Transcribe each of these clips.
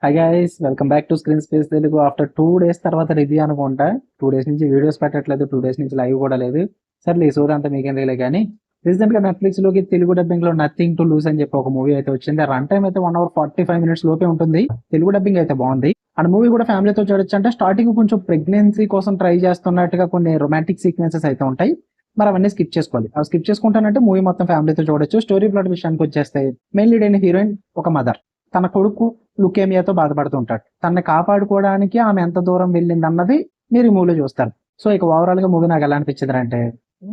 Hi guys, welcome back to screen space Telugu. After 2 days తర్వాత review అనుకుంటా. 2 days నుంచి videos పెట్టట్లేదు, 2 days నుంచి లైవ్ కూడా లేదు. సర్లే ఈ సోది అంతా మీకేం తెలియదు కానీ రీసెంట్ గా నెట్ఫ్లిక్స్ లోకి తెలుగు డబ్బింగ్ లో నథింగ్ టు లూజ్ అని చెప్పి ఒక మూవీ అయితే వచ్చింది. రన్ టైం అయితే 1 hour 45 minutes లోపే ఉంటుంది. తెలుగు డబ్బింగ్ అయితే బాగుంది. అండ్ మూవీ కూడా ఫ్యామిలీతో చూడొచ్చు. అంటే స్టార్టింగ్ కొంచెం ప్రెగ్నెన్సీ కోసం ట్రై చేస్తున్నట్టుగా కొన్ని రొమాంటిక్ సీక్వెన్సెస్ అయితే ఉంటాయి. మరి అవన్నీ స్కిప్ చేసుకోవాలి. అవి స్కిప్ చేసుకుంటానంటే మూవీ మొత్తం ఫ్యామిలీతో చూడొచ్చు. స్టోరీ ప్లాట్ విషయానికి వచ్చేస్తే మెయిన్ లీడ్ అయిన హీరోయిన్ ఒక మదర్. తన కొడుకు లుకేమియాతో బాధపడుతుంటాడు. తనని కాపాడుకోవడానికి ఆమె ఎంత దూరం వెళ్ళింది అన్నది మీరు ఈ మూవీలో చూస్తారు. సో ఇక ఓవరాల్ గా మూవీ నాకు ఎలా అనిపించింది అంటే,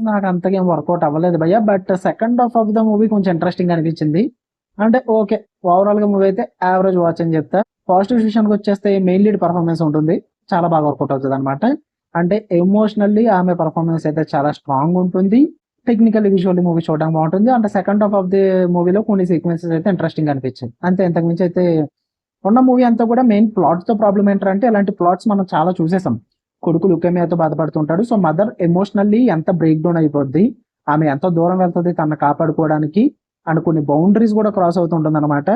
నాకు అంతగా ఏం వర్కౌట్ అవ్వలేదు భయ్య. But second half of the movie కొంచెం ఇంట్రెస్టింగ్ అనిపించింది. అంటే ఓకే, ఓవరాల్ గా మూవీ అయితే యావరేజ్ వాచ్ అని చెప్తా. పాజిటివ్ విషయానికి వచ్చేస్తే మెయిన్ లీడ్ పర్ఫార్మెన్స్ ఉంటుంది, చాలా బాగా వర్కౌట్ అవుతుంది అనమాట. అంటే ఎమోషనల్లీ ఆమె పర్ఫార్మెన్స్ అయితే చాలా స్ట్రాంగ్ ఉంటుంది. టెక్నికల్ విజువల్ మూవీ చూడడానికి బాగుంటుంది. అంటే సెకండ్ హాఫ్ ఆఫ్ ది మూవీలో కొన్ని సీక్వెన్సెస్ అయితే ఇంట్రెస్టింగ్ అనిపించింది. అంతే, ఇంతకు మించి అయితే ఉన్న మూవీ అంతా కూడా మెయిన్ ప్లాట్ తో ప్రాబ్లం ఏంటంటే, ఇలాంటి ప్లాట్స్ మనం చాలా చూసేసాం. కొడుకు లుకేమియాతో బాధపడుతుంటాడు. సో మదర్ ఎమోషనల్లీ ఎంత బ్రేక్ డౌన్ అయిపోద్ది, ఆమె ఎంత దూరం వెళ్తుంది తనను కాపాడుకోవడానికి, అండ్ కొన్ని బౌండరీస్ కూడా క్రాస్ అవుతుంటుంది అనమాట.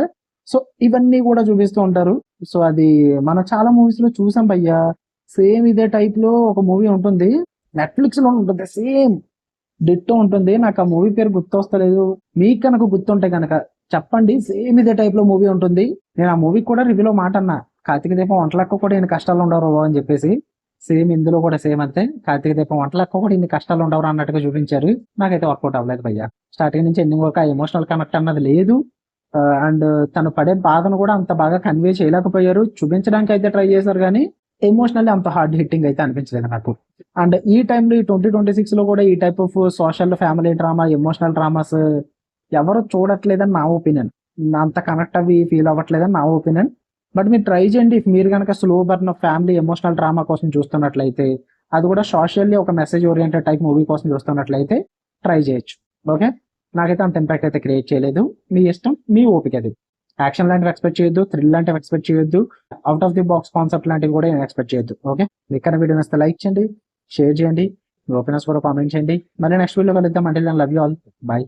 సో ఇవన్నీ కూడా చూపిస్తూ ఉంటారు. సో అది మనం చాలా మూవీస్ లో చూసాం భయ్యా. సేమ్ ఇదే టైప్ లో ఒక మూవీ ఉంటుంది, నెట్ఫ్లిక్స్ లో ఉంటుంది, సేమ్ డిట్టో ఉంటుంది. నాకు ఆ మూవీ పేరు గుర్తొస్తలేదు. మీకు కనుక గుర్తుంటే కనుక చెప్పండి. సేమ్ ఇదే టైప్ లో మూవీ ఉంటుంది. నేను ఆ మూవీ కూడా రివ్యూలో మాట అన్నా, కార్తీక దీపం వంటలక్క కూడా ఇన్ని కష్టాలు ఉండవు అని చెప్పేసి. సేమ్ ఇందులో కూడా సేమ్ అంతే, కార్తీక దీపం వంటలక్క కూడా ఇన్ని కష్టాలు ఉండవు అన్నట్టుగా చూపించారు. నాకైతే వర్కౌట్ అవ్వలేదు భయ్య. స్టార్టింగ్ నుంచి ఎండింగ్ వరకు ఆ ఎమోషనల్ కనెక్ట్ అన్నది లేదు. అండ్ తను పడే బాధను కూడా అంత బాగా కన్వే చేయలేకపోయారు. చూపించడానికి అయితే ట్రై చేశారు కానీ ఎమోషనల్లీ అంత హార్డ్ హిట్టింగ్ అయితే అనిపించలేదు నాకు. అండ్ ఈ టైంలో ఈ 2026 లో కూడా ఈ type of social family drama, emotional dramas ఎవరు చూడట్లేదని నా ఒపీనియన్. అంత కనెక్ట్ అవి ఫీల్ అవ్వట్లేదని నా ఒపీనియన్. బట్ మీరు ట్రై చేయండి. ఇఫ్ మీరు కనుక slow burn family emotional drama కోసం చూస్తున్నట్లయితే, అది కూడా సోషల్లీ ఒక మెసేజ్ ఓరియంటెడ్ టైప్ మూవీ కోసం చూస్తున్నట్లయితే ట్రై చేయొచ్చు. ఓకే, నాకైతే అంత ఇంపాక్ట్ అయితే క్రియేట్ చేయలేదు. మీ ఇష్టం, మీ ఓపిక అది. యాక్షన్ లాంటివి ఎక్స్పెక్ట్ చేయొద్దు, థ్రిల్ లాంటివి ఎక్స్పెక్ట్ చేయొద్దు, out of the box concept లాంటివి కూడా ఎక్స్పెక్ట్ చేయొద్దు. ఓకే, మీకు వీడియో నచ్చితే లైక్ చేయండి, షేర్ చేయండి, మీ ఒపీనియన్స్ కూడా కామెంట్ చేయండి. మళ్ళీ నెక్స్ట్ వీడియో కలుద్దాం. అంటే లవ్ యూ ఆల్, బాయ్.